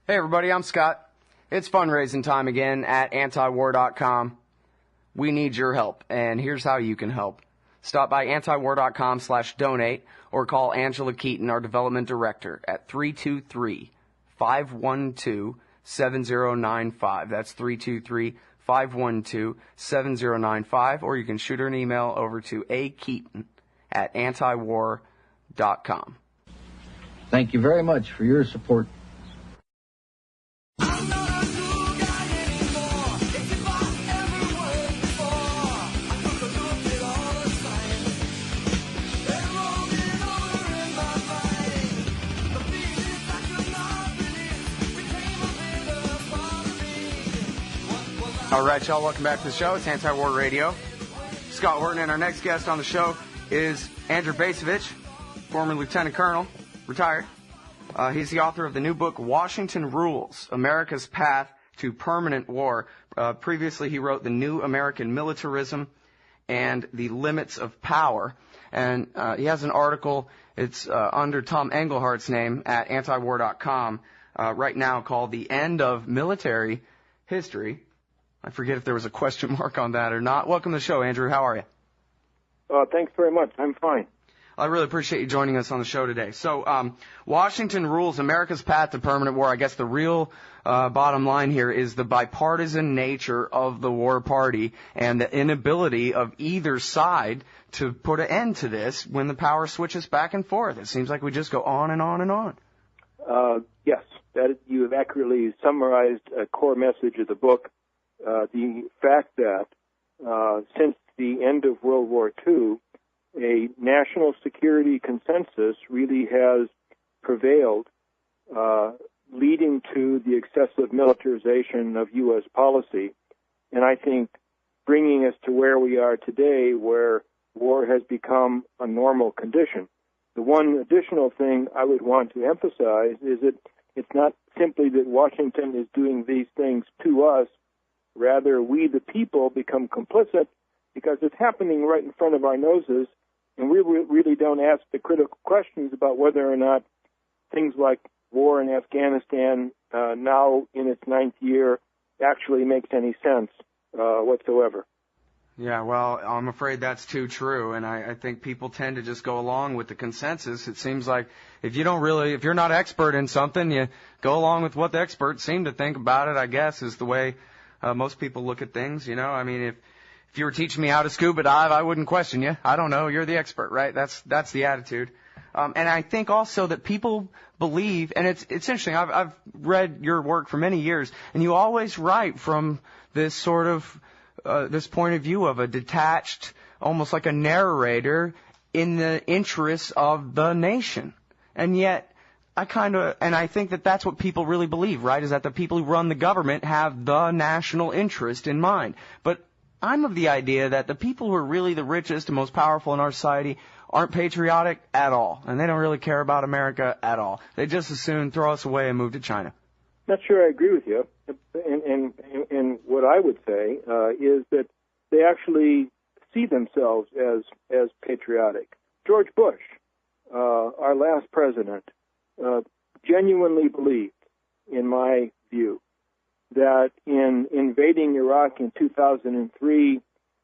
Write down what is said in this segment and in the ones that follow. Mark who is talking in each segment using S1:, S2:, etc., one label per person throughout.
S1: Hey everybody, I'm Scott. It's fundraising time again at antiwar.com. We need your help, and here's how you can help. Stop by antiwar.com/donate or call Angela Keaton, our development director, at 323-512-7095. That's 323-512-7095, or you can shoot her an email over to akeaton@antiwar.com.
S2: Thank you very much for your support.
S1: All right, y'all, welcome back to the show. It's Anti-War Radio. Scott Horton, and our next guest on the show is Andrew Bacevich, former lieutenant colonel, retired. He's the author of the new book, Washington Rules, America's Path to Permanent War. Previously, he wrote The New American Militarism and The Limits of Power. And he has an article, it's under Tom Englehart's name at antiwar.com right now, called The End of Military History. I forget if there was a question mark on that or not. Welcome to the show, Andrew. How are you?
S3: Thanks very much. I'm fine.
S1: I really appreciate you joining us on the show today. So, Washington Rules, America's Path to Permanent War. I guess the real bottom line here is the bipartisan nature of the war party and the inability of either side to put an end to this when the power switches back and forth. It seems like we just go on and on and on.
S3: Yes, you have accurately summarized a core message of the book. The fact that since the end of World War II, a national security consensus really has prevailed, leading to the excessive militarization of U.S. policy, and I think bringing us to where we are today, where war has become a normal condition. The one additional thing I would want to emphasize is that it's not simply that Washington is doing these things to us. Rather, we, the people, become complicit because it's happening right in front of our noses, and we really don't ask the critical questions about whether or not things like war in Afghanistan, now in its 9th year, actually makes any sense whatsoever.
S1: Yeah, well, I'm afraid that's too true, and I think people tend to just go along with the consensus. It seems like if you're not expert in something, you go along with what the experts seem to think about it, I guess, is the way most people look at things, you know. I mean, if you were teaching me how to scuba dive, I wouldn't question you. I don't know. You're the expert, right? That's the attitude. And I think also that people believe, and it's interesting. I've read your work for many years, and you always write from this sort of this point of view of a detached, almost like a narrator in the interests of the nation. And yet, I think that that's what people really believe, right? Is that the people who run the government have the national interest in mind. But I'm of the idea that the people who are really the richest and most powerful in our society aren't patriotic at all, and they don't really care about America at all. They just as soon throw us away and move to China.
S3: Not sure I agree with you. And what I would say is that they actually see themselves as patriotic. George Bush, our last president, genuinely believed, in my view, that in invading Iraq in 2003,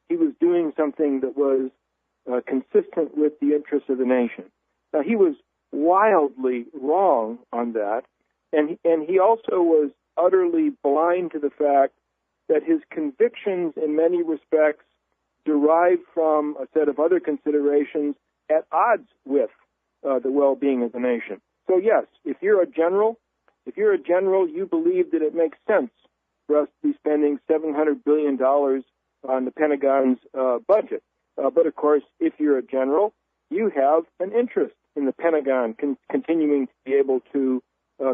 S3: he was doing something that was consistent with the interests of the nation. Now, he was wildly wrong on that, and he also was utterly blind to the fact that his convictions in many respects derived from a set of other considerations at odds with the well-being of the nation. So yes, if you're a general, you believe that it makes sense for us to be spending $700 billion on the Pentagon's budget. But of course, if you're a general, you have an interest in the Pentagon continuing to be able to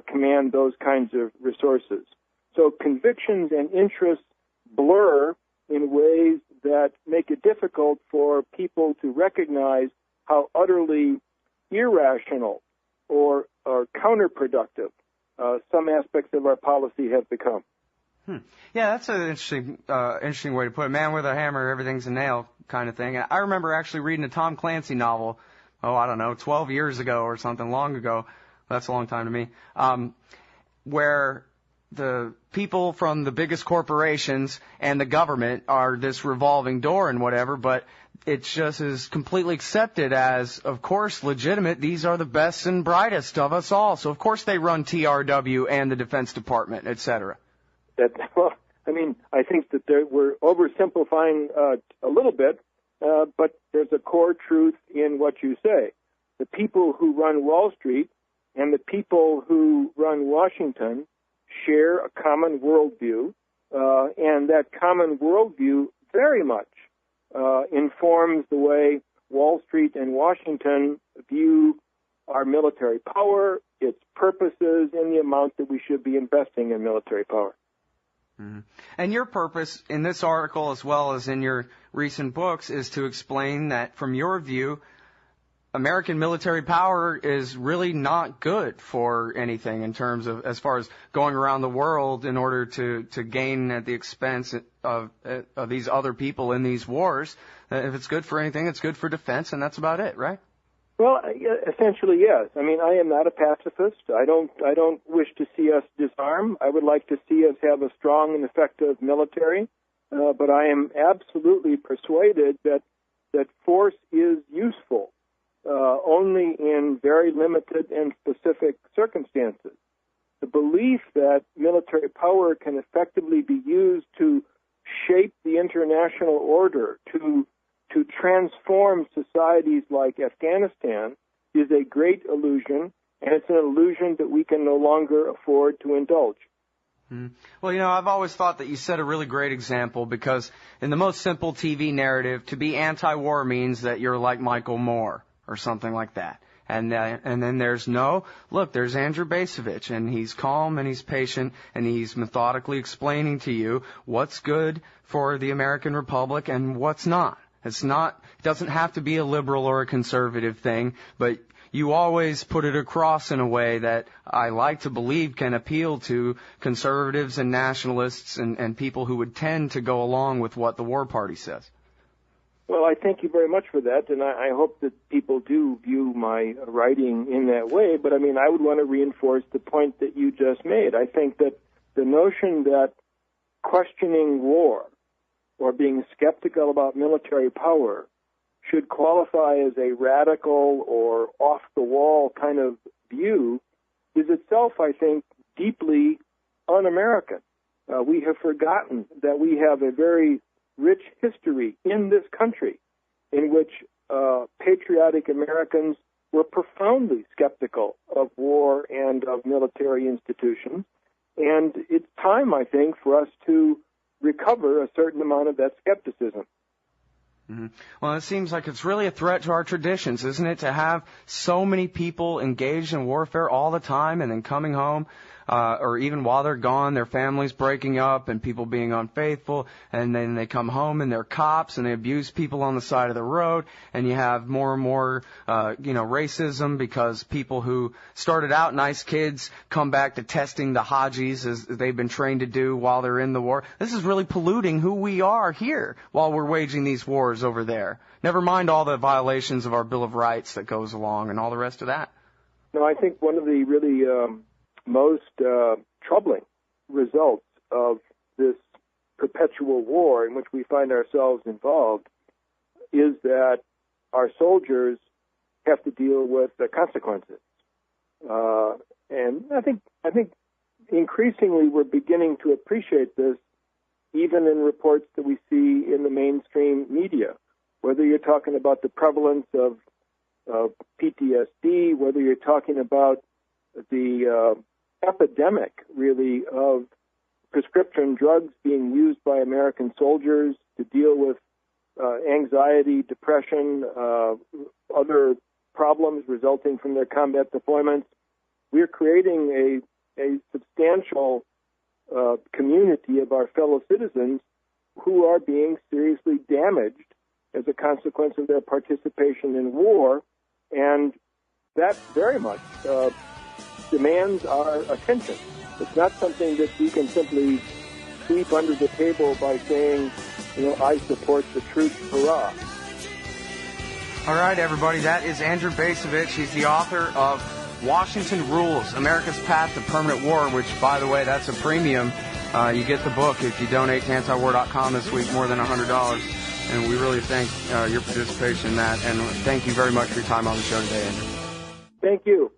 S3: command those kinds of resources. So convictions and interests blur in ways that make it difficult for people to recognize how utterly irrational or counterproductive some aspects of our policy have become.
S1: Yeah, that's an interesting way to put it. Man with a hammer, everything's a nail kind of thing. I remember actually reading a Tom Clancy novel, 12 years ago or something, long ago. That's a long time to me. where the people from the biggest corporations and the government are this revolving door and whatever, but it just is completely accepted as, of course, legitimate. These are the best and brightest of us all. So, of course, they run TRW and the Defense Department, et cetera.
S3: Well, I mean, I think that we're oversimplifying a little bit, but there's a core truth in what you say. The people who run Wall Street and the people who run Washington share a common worldview, and that common worldview very much informs the way Wall Street and Washington view our military power, its purposes, and the amount that we should be investing in military power.
S1: Mm-hmm. And your purpose in this article, as well as in your recent books, is to explain that, from your view, American military power is really not good for anything in terms of, as far as going around the world in order to gain at the expense of these other people in these wars. If it's good for anything, it's good for defense, and that's about it, right?
S3: Well, essentially, yes. I mean, I am not a pacifist. I don't wish to see us disarm. I would like to see us have a strong and effective military, but I am absolutely persuaded that force is useful. Only in very limited and specific circumstances. The belief that military power can effectively be used to shape the international order, to transform societies like Afghanistan, is a great illusion, and it's an illusion that we can no longer afford to indulge.
S1: Well, I've always thought that you set a really great example, because in the most simple TV narrative, to be anti-war means that you're like Michael Moore or something like that. And then there's Andrew Bacevich, and he's calm and he's patient and he's methodically explaining to you what's good for the American Republic and what's not. It doesn't have to be a liberal or a conservative thing, but you always put it across in a way that I like to believe can appeal to conservatives and nationalists and people who would tend to go along with what the war party says.
S3: Well, I thank you very much for that, and I hope that people do view my writing in that way. But, I mean, I would want to reinforce the point that you just made. I think that the notion that questioning war or being skeptical about military power should qualify as a radical or off-the-wall kind of view is itself, I think, deeply un-American. We have forgotten that we have a very rich history in this country in which patriotic Americans were profoundly skeptical of war and of military institutions. And it's time, I think, for us to recover a certain amount of that skepticism.
S1: Mm-hmm. Well, it seems like it's really a threat to our traditions, isn't it, to have so many people engaged in warfare all the time and then coming home, or even while they're gone, their families breaking up and people being unfaithful, and then they come home and they're cops and they abuse people on the side of the road, and you have more and more, racism because people who started out nice kids come back to testing the Hajis as they've been trained to do while they're in the war. This is really polluting who we are here while we're waging these wars over there. Never mind all the violations of our Bill of Rights that goes along and all the rest of that.
S3: No, I think one of the really most troubling results of this perpetual war in which we find ourselves involved is that our soldiers have to deal with the consequences. And I think increasingly we're beginning to appreciate this even in reports that we see in the mainstream media, whether you're talking about the prevalence of PTSD, whether you're talking about the epidemic, really, of prescription drugs being used by American soldiers to deal with anxiety, depression, other problems resulting from their combat deployments. We're creating a substantial community of our fellow citizens who are being seriously damaged as a consequence of their participation in war, and that very much demands our attention. It's not something that we can simply sweep under the table by saying, I support the troops, hurrah.
S1: All right, everybody, that is Andrew Bacevich. He's the author of Washington Rules, America's Path to Permanent War, which, by the way, that's a premium. You get the book if you donate to antiwar.com this week, more than $100. And we really thank your participation in that. And thank you very much for your time on the show today, Andrew.
S3: Thank you.